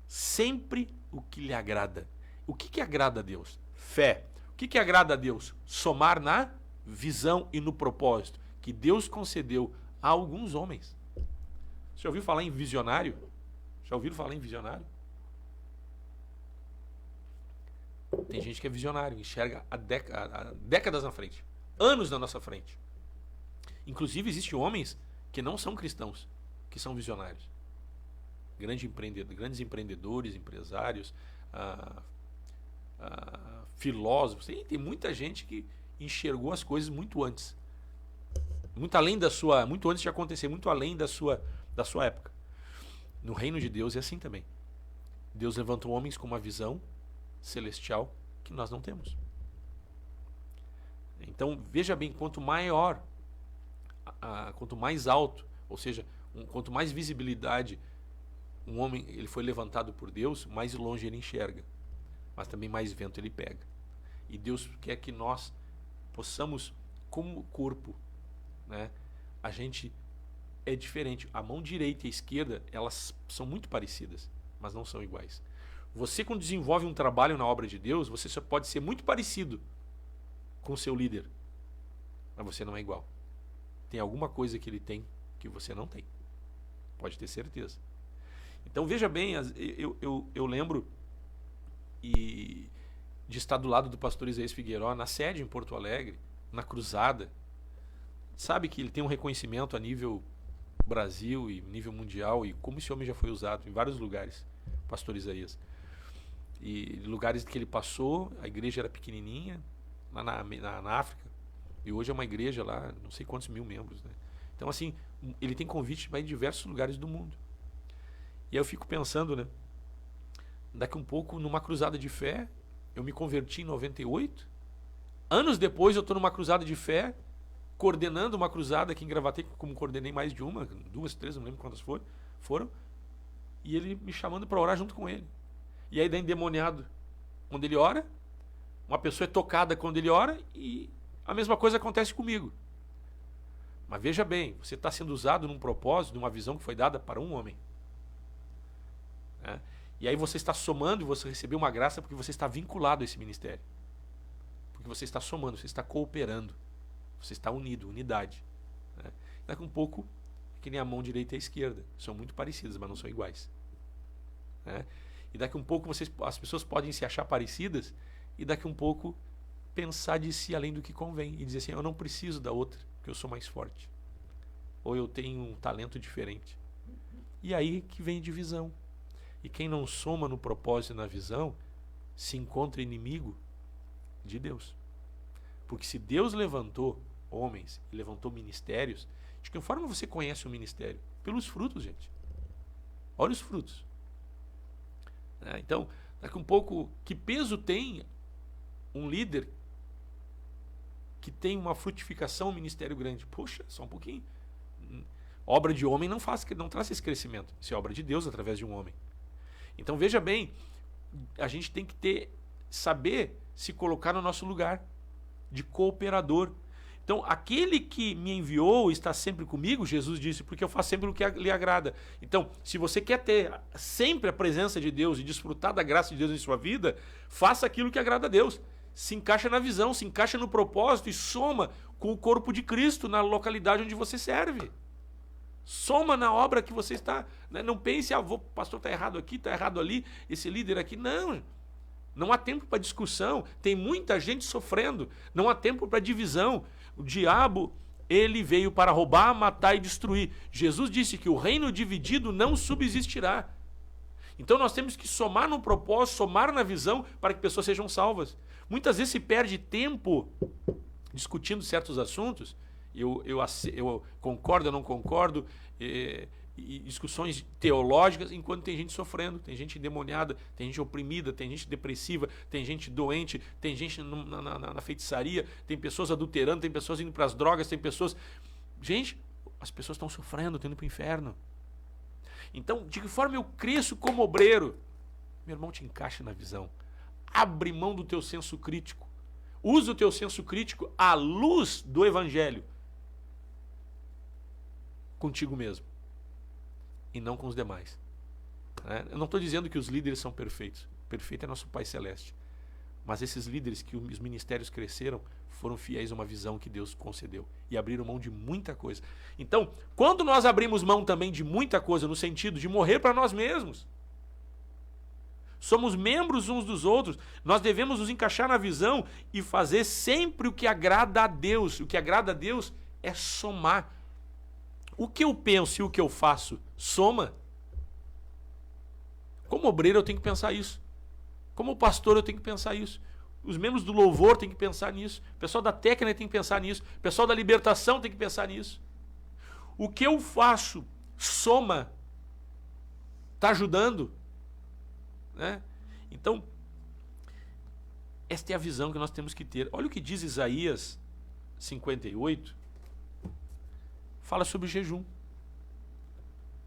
sempre o que lhe agrada. O que agrada a Deus? Fé. O que agrada a Deus? Somar na visão e no propósito que Deus concedeu a alguns homens. Você já ouviu falar em visionário? Já ouviram falar em visionário? Tem gente que é visionário, enxerga há décadas na frente, anos na nossa frente. Inclusive, existem homens que não são cristãos, que são visionários. Grandes empreendedores, empresários, filósofos. Tem muita gente que enxergou as coisas muito antes. Muito antes de acontecer, muito além da sua época. No reino de Deus é assim também. Deus levantou homens com uma visão celestial que nós não temos. Então, veja bem, quanto mais alto, ou seja, quanto mais visibilidade um homem ele foi levantado por Deus, mais longe ele enxerga, mas também mais vento ele pega. E Deus quer que nós possamos, como corpo, né, a gente é diferente. A mão direita e a esquerda, elas são muito parecidas, mas não são iguais. Você, quando desenvolve um trabalho na obra de Deus, você só pode ser muito parecido com o seu líder, mas você não é igual. Tem alguma coisa que ele tem que você não tem. Pode ter certeza. Então, veja bem, eu lembro de estar do lado do pastor Isaías Figueiró, na sede em Porto Alegre, na cruzada. Sabe que ele tem um reconhecimento a nível Brasil e nível mundial, e como esse homem já foi usado em vários lugares, pastor Isaías. E lugares que ele passou, a igreja era pequenininha, lá na África, e hoje é uma igreja lá, não sei quantos mil membros, né? Então, assim, ele tem convite para ir em diversos lugares do mundo. E aí eu fico pensando, né? Daqui um pouco, numa cruzada de fé, eu me converti em 98. Anos depois, eu estou numa cruzada de fé, coordenando uma cruzada aqui em Gravataí, como coordenei mais de uma, 2, 3, não lembro quantas foram. E ele me chamando para orar junto com ele. E aí, endemoniado, quando ele ora, uma pessoa é tocada quando ele ora, e a mesma coisa acontece comigo. Mas veja bem, você está sendo usado num propósito, numa visão que foi dada para um homem. Né? E aí você está somando e você recebeu uma graça porque você está vinculado a esse ministério. Porque você está somando, você está cooperando. Você está unido, unidade. Né? daqui a um pouco, que nem a mão direita e a esquerda. São muito parecidas, mas não são iguais. Né? E daqui a um pouco as pessoas podem se achar parecidas e daqui a um pouco pensar de si além do que convém. E dizer assim, eu não preciso da outra, porque eu sou mais forte. Ou eu tenho um talento diferente. E aí que vem divisão. E quem não soma no propósito e na visão, se encontra inimigo de Deus. Porque se Deus levantou homens e levantou ministérios, de que forma você conhece o ministério? Pelos frutos, gente. Olha os frutos. Então, daqui um pouco, que peso tem um líder que tem uma frutificação, um ministério grande? Poxa, só um pouquinho. Obra de homem não traz esse crescimento. Isso é obra de Deus através de um homem. Então, veja bem, a gente tem que saber se colocar no nosso lugar de cooperador. Então, aquele que me enviou está sempre comigo, Jesus disse, porque eu faço sempre o que lhe agrada. Então, se você quer ter sempre a presença de Deus e desfrutar da graça de Deus em sua vida, faça aquilo que agrada a Deus. Se encaixa na visão, se encaixa no propósito e soma com o corpo de Cristo na localidade onde você serve. Soma na obra que você está. Né? Não pense, o pastor está errado aqui, está errado ali, esse líder aqui. Não. Não há tempo para discussão. Tem muita gente sofrendo. Não há tempo para divisão. O diabo, ele veio para roubar, matar e destruir. Jesus disse que o reino dividido não subsistirá. Então nós temos que somar no propósito, somar na visão para que pessoas sejam salvas. Muitas vezes se perde tempo discutindo certos assuntos. Eu concordo, eu não concordo, e discussões teológicas, enquanto tem gente sofrendo, tem gente endemoniada, tem gente oprimida, tem gente depressiva, tem gente doente, tem gente na feitiçaria, tem pessoas adulterando, tem pessoas indo para as drogas, tem pessoas... Gente, as pessoas estão sofrendo, estão indo para o inferno. Então, de que forma eu cresço como obreiro? Meu irmão, te encaixa na visão. Abre mão do teu senso crítico. Usa o teu senso crítico à luz do Evangelho. Contigo mesmo. E não com os demais. Eu não estou dizendo que os líderes são perfeitos. Perfeito é nosso Pai Celeste. Mas esses líderes que os ministérios cresceram foram fiéis a uma visão que Deus concedeu. E abriram mão de muita coisa. Então, quando nós abrimos mão também de muita coisa, no sentido de morrer para nós mesmos, somos membros uns dos outros, nós devemos nos encaixar na visão e fazer sempre o que agrada a Deus. O que agrada a Deus é somar. O que eu penso e o que eu faço soma? Como obreiro eu tenho que pensar isso. Como pastor eu tenho que pensar isso. Os membros do louvor têm que pensar nisso. O pessoal da técnica tem que pensar nisso. O pessoal da libertação tem que pensar nisso. O que eu faço soma? Está ajudando? Né? Então, esta é a visão que nós temos que ter. Olha o que diz Isaías 58. Fala sobre jejum.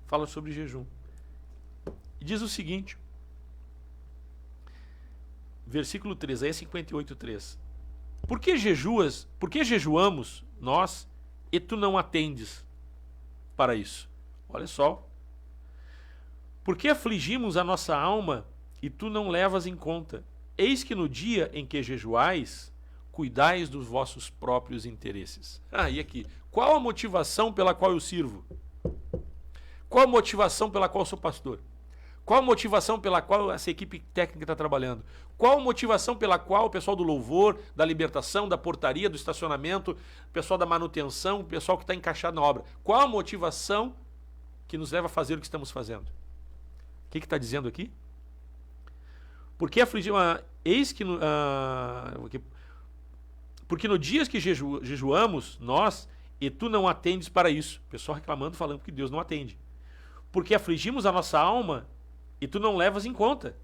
Fala sobre jejum. E diz o seguinte. Versículo 3, aí é 58:3. Por que jejuamos nós e tu não atendes para isso? Olha só. Por que afligimos a nossa alma e tu não levas em conta? Eis que no dia em que jejuais, cuidais dos vossos próprios interesses. E aqui, qual a motivação pela qual eu sirvo? Qual a motivação pela qual eu sou pastor? Qual a motivação pela qual essa equipe técnica está trabalhando? Qual a motivação pela qual o pessoal do louvor, da libertação, da portaria, do estacionamento, o pessoal da manutenção, o pessoal que está encaixado na obra? Qual a motivação que nos leva a fazer o que estamos fazendo? O que está dizendo aqui? Porque afligimos... Porque no dia que jejuamos, nós, e tu não atendes para isso. O pessoal reclamando, falando que Deus não atende. Porque afligimos a nossa alma e tu não levas em conta.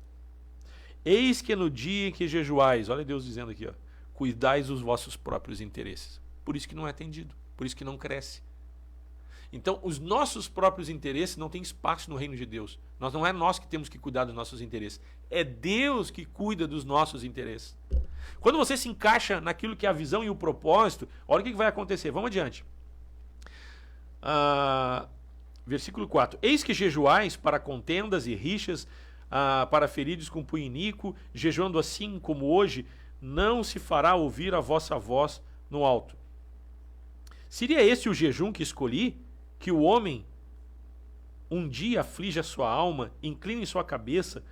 Eis que no dia em que jejuais, olha Deus dizendo aqui, cuidais dos vossos próprios interesses. Por isso que não é atendido, por isso que não cresce. Então, os nossos próprios interesses não têm espaço no reino de Deus. Não é nós que temos que cuidar dos nossos interesses. É Deus que cuida dos nossos interesses. Quando você se encaixa naquilo que é a visão e o propósito, olha o que vai acontecer. Vamos adiante. Versículo 4. Eis que jejuais para contendas e rixas, para feridos com punho iníquo, jejuando assim como hoje, não se fará ouvir a vossa voz no alto. Seria esse o jejum que escolhi? Que o homem um dia aflige a sua alma, incline sua cabeça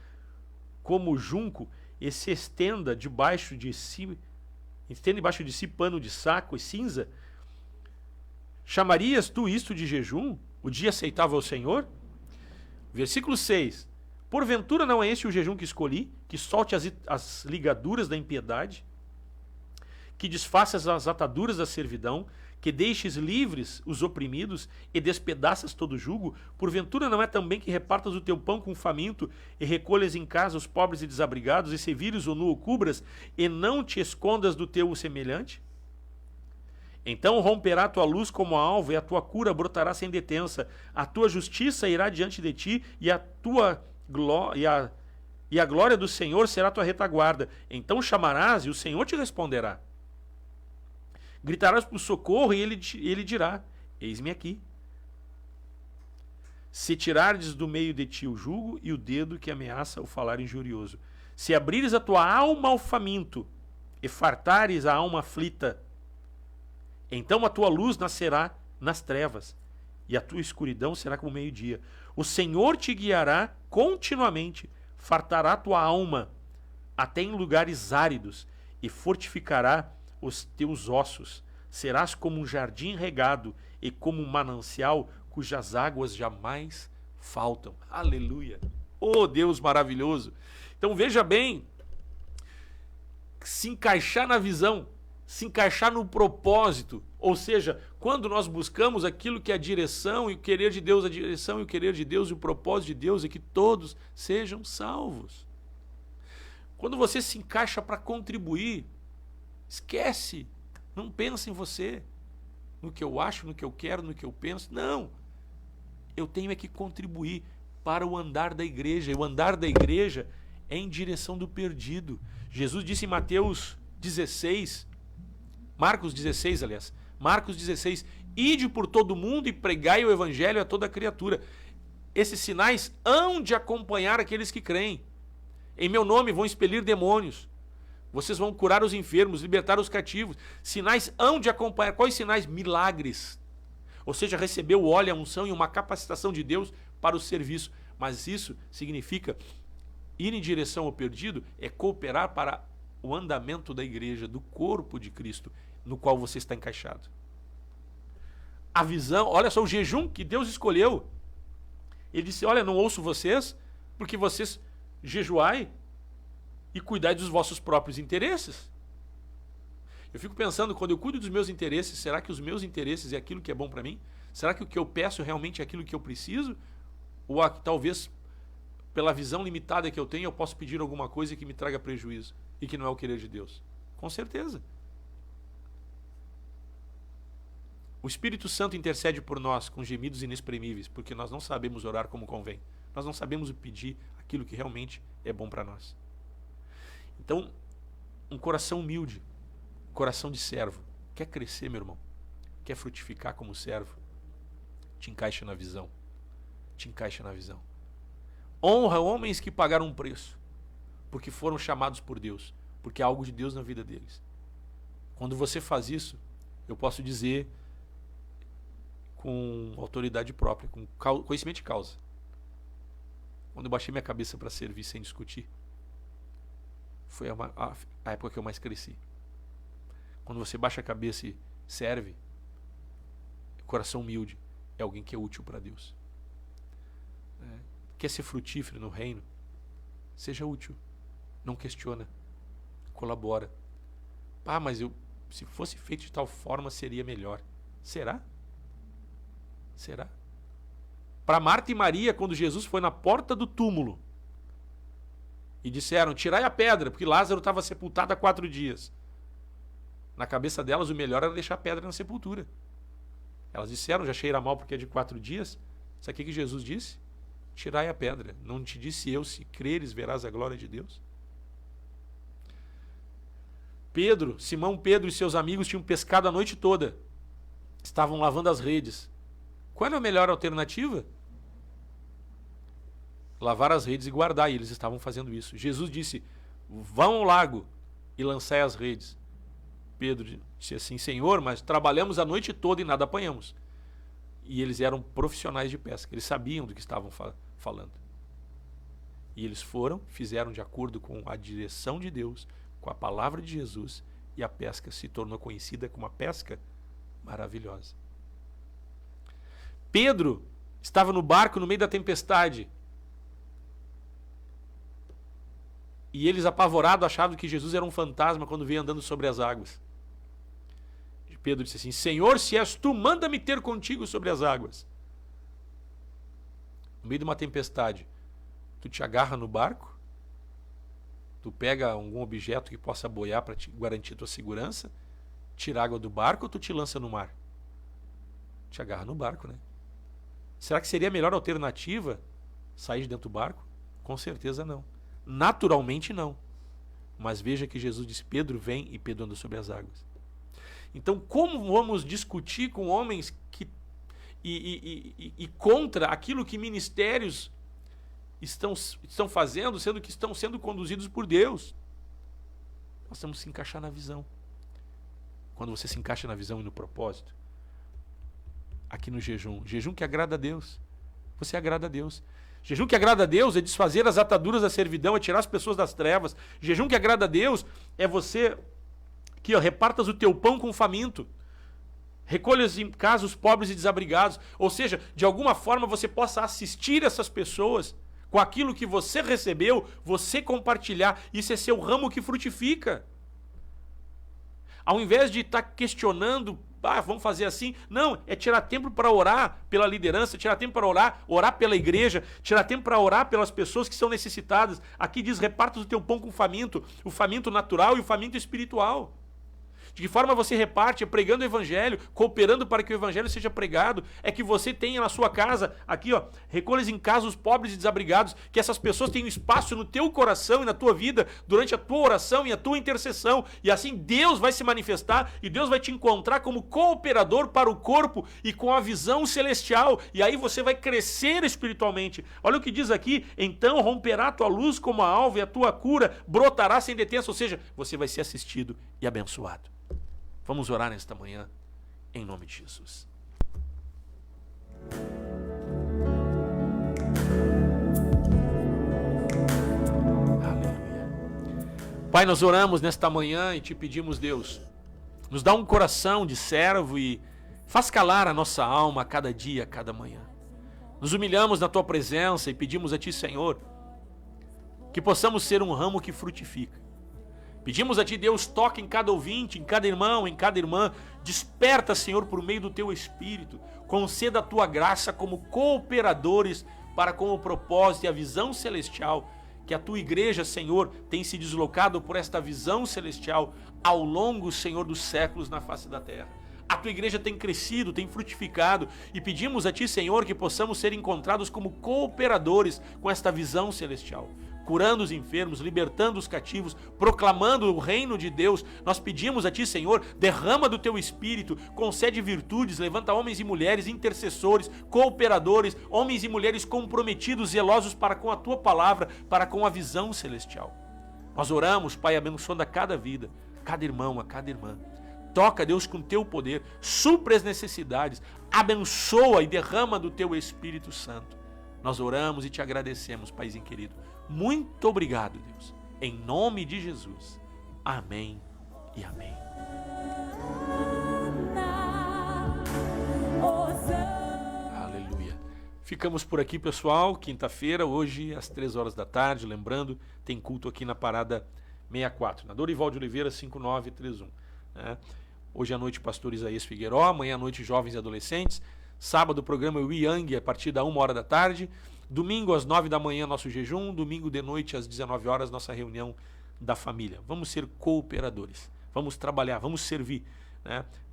como junco e se estenda debaixo de si pano de saco e cinza? Chamarias tu isto de jejum? O dia aceitável ao Senhor? Versículo 6. Porventura não é esse o jejum que escolhi, que solte as ligaduras da impiedade, que desfaças as ataduras da servidão, que deixes livres os oprimidos e despedaças todo jugo? Porventura não é também que repartas o teu pão com o faminto e recolhas em casa os pobres e desabrigados, e se vires o nu o cubras, e não te escondas do teu semelhante? Então romperá a tua luz como a alva, e a tua cura brotará sem detença. A tua justiça irá diante de ti, e a glória do Senhor será a tua retaguarda. Então chamarás, e o Senhor te responderá. Gritarás por socorro, e ele dirá: eis-me aqui. Se tirardes do meio de ti o jugo e o dedo que ameaça o falar injurioso, se abrires a tua alma ao faminto e fartares a alma aflita, então a tua luz nascerá nas trevas, e a tua escuridão será como meio-dia. O Senhor te guiará continuamente, fartará a tua alma até em lugares áridos, e fortificará os teus ossos. Serás como um jardim regado e como um manancial cujas águas jamais faltam. Aleluia! Oh, Deus maravilhoso! Então veja bem, se encaixar na visão, se encaixar no propósito, ou seja, quando nós buscamos aquilo que é a direção e o querer de Deus, a direção e o querer de Deus e o propósito de Deus é que todos sejam salvos. Quando você se encaixa para contribuir, esquece, não pensa em você, no que eu acho, no que eu quero, no que eu penso. Não, eu tenho é que contribuir para o andar da igreja, e o andar da igreja é em direção do perdido. Jesus disse em Marcos 16, ide por todo mundo e pregai o evangelho a toda criatura. Esses sinais hão de acompanhar aqueles que creem. Em meu nome vão expelir demônios. Vocês vão curar os enfermos, libertar os cativos. Sinais hão de acompanhar. Quais sinais? Milagres. Ou seja, receber o óleo, a unção e uma capacitação de Deus para o serviço. Mas isso significa ir em direção ao perdido, é cooperar para o andamento da igreja, do corpo de Cristo, no qual você está encaixado. A visão, olha só o jejum que Deus escolheu. Ele disse, olha, não ouço vocês, porque vocês jejuai e cuidai dos vossos próprios interesses. Eu fico pensando, quando eu cuido dos meus interesses, será que os meus interesses é aquilo que é bom para mim? Será que o que eu peço realmente é aquilo que eu preciso? Ou talvez, pela visão limitada que eu tenho, eu posso pedir alguma coisa que me traga prejuízo e que não é o querer de Deus? Com certeza. O Espírito Santo intercede por nós com gemidos inexprimíveis, porque nós não sabemos orar como convém. Nós não sabemos pedir aquilo que realmente é bom para nós. Então, um coração humilde, coração de servo, quer crescer, meu irmão? Quer frutificar como servo? Te encaixa na visão. Te encaixa na visão. Honra homens que pagaram um preço, porque foram chamados por Deus, porque há algo de Deus na vida deles. Quando você faz isso, eu posso dizer com autoridade própria, com conhecimento de causa. Quando eu baixei minha cabeça para servir sem discutir, foi a época que eu mais cresci. Quando você baixa a cabeça e serve, coração humilde, é alguém que é útil para Deus. Quer ser frutífero no reino? Seja útil. Não questiona. Colabora. Ah, mas se fosse feito de tal forma seria melhor. Será? Será? Para Marta e Maria, quando Jesus foi na porta do túmulo e disseram, tirai a pedra, porque Lázaro estava sepultado há 4 dias. Na cabeça delas, o melhor era deixar a pedra na sepultura. Elas disseram, já cheira mal porque é de 4 dias. Sabe o que Jesus disse? Tirai a pedra. Não te disse eu, se creres, verás a glória de Deus? Simão Pedro e seus amigos tinham pescado a noite toda. Estavam lavando as redes. Qual era a melhor alternativa? Lavar as redes e guardar. E eles estavam fazendo isso. Jesus disse, vão ao lago e lançai as redes. Pedro disse assim: Senhor, mas trabalhamos a noite toda e nada apanhamos. E eles eram profissionais de pesca, eles sabiam do que estavam falando. E eles fizeram de acordo com a direção de Deus, com a palavra de Jesus, e a pesca se tornou conhecida como uma pesca maravilhosa. Pedro estava no barco no meio da tempestade. E eles, apavorados, achavam que Jesus era um fantasma quando veio andando sobre as águas. E Pedro disse assim: Senhor, se és tu, manda-me ter contigo sobre as águas. No meio de uma tempestade, tu te agarra no barco, tu pega algum objeto que possa boiar para te garantir tua segurança, tira água do barco, ou tu te lança no mar? Te agarra no barco, né? Será que seria a melhor alternativa sair de dentro do barco? Com certeza não. Naturalmente não. Mas veja que Jesus disse: Pedro, vem, e Pedro anda sobre as águas. Então, como vamos discutir com homens e contra aquilo que ministérios estão fazendo, sendo que estão sendo conduzidos por Deus? Nós temos que se encaixar na visão. Quando você se encaixa na visão e no propósito, aqui no jejum que agrada a Deus, você agrada a Deus. Jejum que agrada a Deus é desfazer as ataduras da servidão, é tirar as pessoas das trevas. Jejum que agrada a Deus é você que repartas o teu pão com o faminto, recolhas em casa os pobres e desabrigados, ou seja, de alguma forma você possa assistir essas pessoas com aquilo que você recebeu, você compartilhar. Isso é seu ramo que frutifica. Ao invés de estar questionando, vamos fazer assim. Não, é tirar tempo para orar pela liderança, tirar tempo para orar pela igreja, tirar tempo para orar pelas pessoas que são necessitadas. Aqui diz: reparta o teu pão com o faminto natural e o faminto espiritual. De que forma você reparte? É pregando o evangelho, cooperando para que o evangelho seja pregado. É que você tenha na sua casa, aqui recolhas em casa os pobres e desabrigados, que essas pessoas tenham espaço no teu coração e na tua vida, durante a tua oração e a tua intercessão. E assim Deus vai se manifestar e Deus vai te encontrar como cooperador para o corpo e com a visão celestial. E aí você vai crescer espiritualmente. Olha o que diz aqui: então romperá a tua luz como a alva e a tua cura brotará sem detença. Ou seja, você vai ser assistido e abençoado. Vamos orar nesta manhã, em nome de Jesus. Aleluia. Pai, nós oramos nesta manhã e te pedimos, Deus, nos dá um coração de servo e faz calar a nossa alma a cada dia, a cada manhã. Nos humilhamos na tua presença e pedimos a ti, Senhor, que possamos ser um ramo que frutifica. Pedimos a ti, Deus, toque em cada ouvinte, em cada irmão, em cada irmã. Desperta, Senhor, por meio do teu Espírito. Conceda a tua graça como cooperadores para com o propósito e a visão celestial que a tua igreja, Senhor, tem se deslocado por esta visão celestial ao longo, Senhor, dos séculos na face da terra. A tua igreja tem crescido, tem frutificado e pedimos a ti, Senhor, que possamos ser encontrados como cooperadores com esta visão celestial. Curando os enfermos, libertando os cativos, proclamando o reino de Deus. Nós pedimos a ti, Senhor, derrama do teu Espírito, concede virtudes, levanta homens e mulheres, intercessores, cooperadores, homens e mulheres comprometidos, zelosos para com a tua palavra, para com a visão celestial. Nós oramos, Pai, abençoando a cada vida, cada irmão, a cada irmã. Toca, Deus, com teu poder, supre as necessidades, abençoa e derrama do teu Espírito Santo. Nós oramos e te agradecemos, Paizinho querido. Muito obrigado, Deus. Em nome de Jesus. Amém e amém. Aleluia. Ficamos por aqui, pessoal. Quinta-feira, hoje, às 3 horas da tarde. Lembrando, tem culto aqui na Parada 64, na Dorival de Oliveira, 5931. Hoje à noite, pastor Isaías Figueiró. Amanhã à noite, jovens e adolescentes. Sábado, o programa Yang, a partir da 1 hora da tarde. Domingo, às 9 da manhã, nosso jejum. Domingo de noite, às 19 horas, nossa reunião da família. Vamos ser cooperadores. Vamos trabalhar, vamos servir.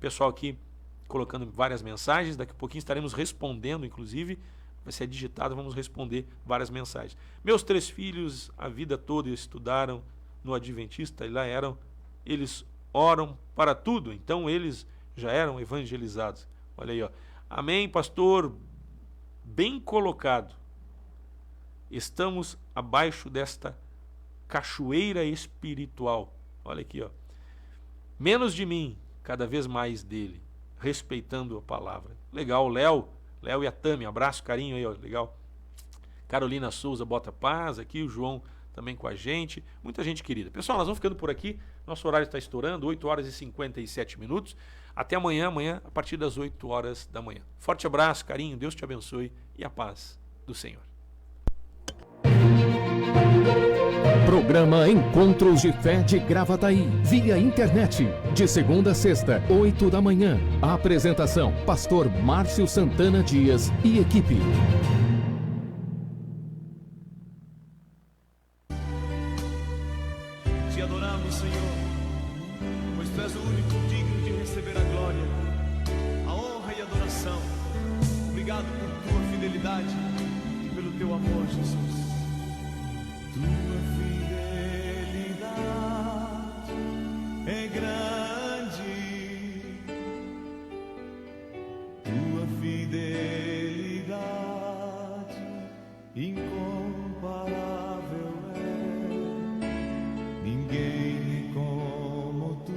Pessoal aqui colocando várias mensagens. Daqui a pouquinho estaremos respondendo, inclusive. Vai ser digitado, vamos responder várias mensagens. Meus 3 filhos, a vida toda estudaram no Adventista e lá eles oram para tudo. Então, eles já eram evangelizados. Olha aí, ó. Amém, pastor. Bem colocado. Estamos abaixo desta cachoeira espiritual. Olha aqui, ó. Menos de mim, cada vez mais dele, respeitando a palavra. Legal, Léo e a Tami, abraço, carinho aí, ó, legal. Carolina Souza bota paz aqui, o João também com a gente, muita gente querida. Pessoal, nós vamos ficando por aqui, nosso horário está estourando, 8 horas e 57 minutos. Até amanhã, a partir das 8 horas da manhã. Forte abraço, carinho, Deus te abençoe e a paz do Senhor. Programa Encontros de Fé de Gravataí, via internet, de segunda a sexta, 8 da manhã. Apresentação, Pastor Márcio Santana Dias e equipe. Te adoramos, Senhor, pois Tu és o único digno de receber a glória, a honra e a adoração. Obrigado por Tua fidelidade e pelo Teu amor, Jesus. Tua fidelidade é grande, Tua fidelidade incomparável é. Ninguém é como Tu,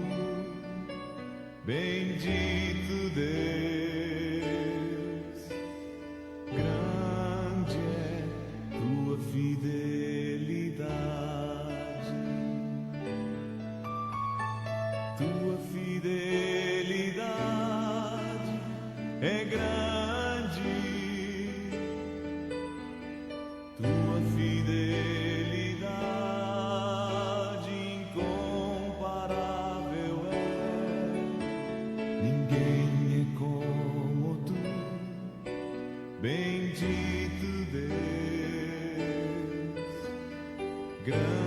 bendito Deus. Grande é Tua fidelidade, Tua fidelidade é grande, Tua fidelidade incomparável é. Ninguém é como Tu, bendito Deus. Grande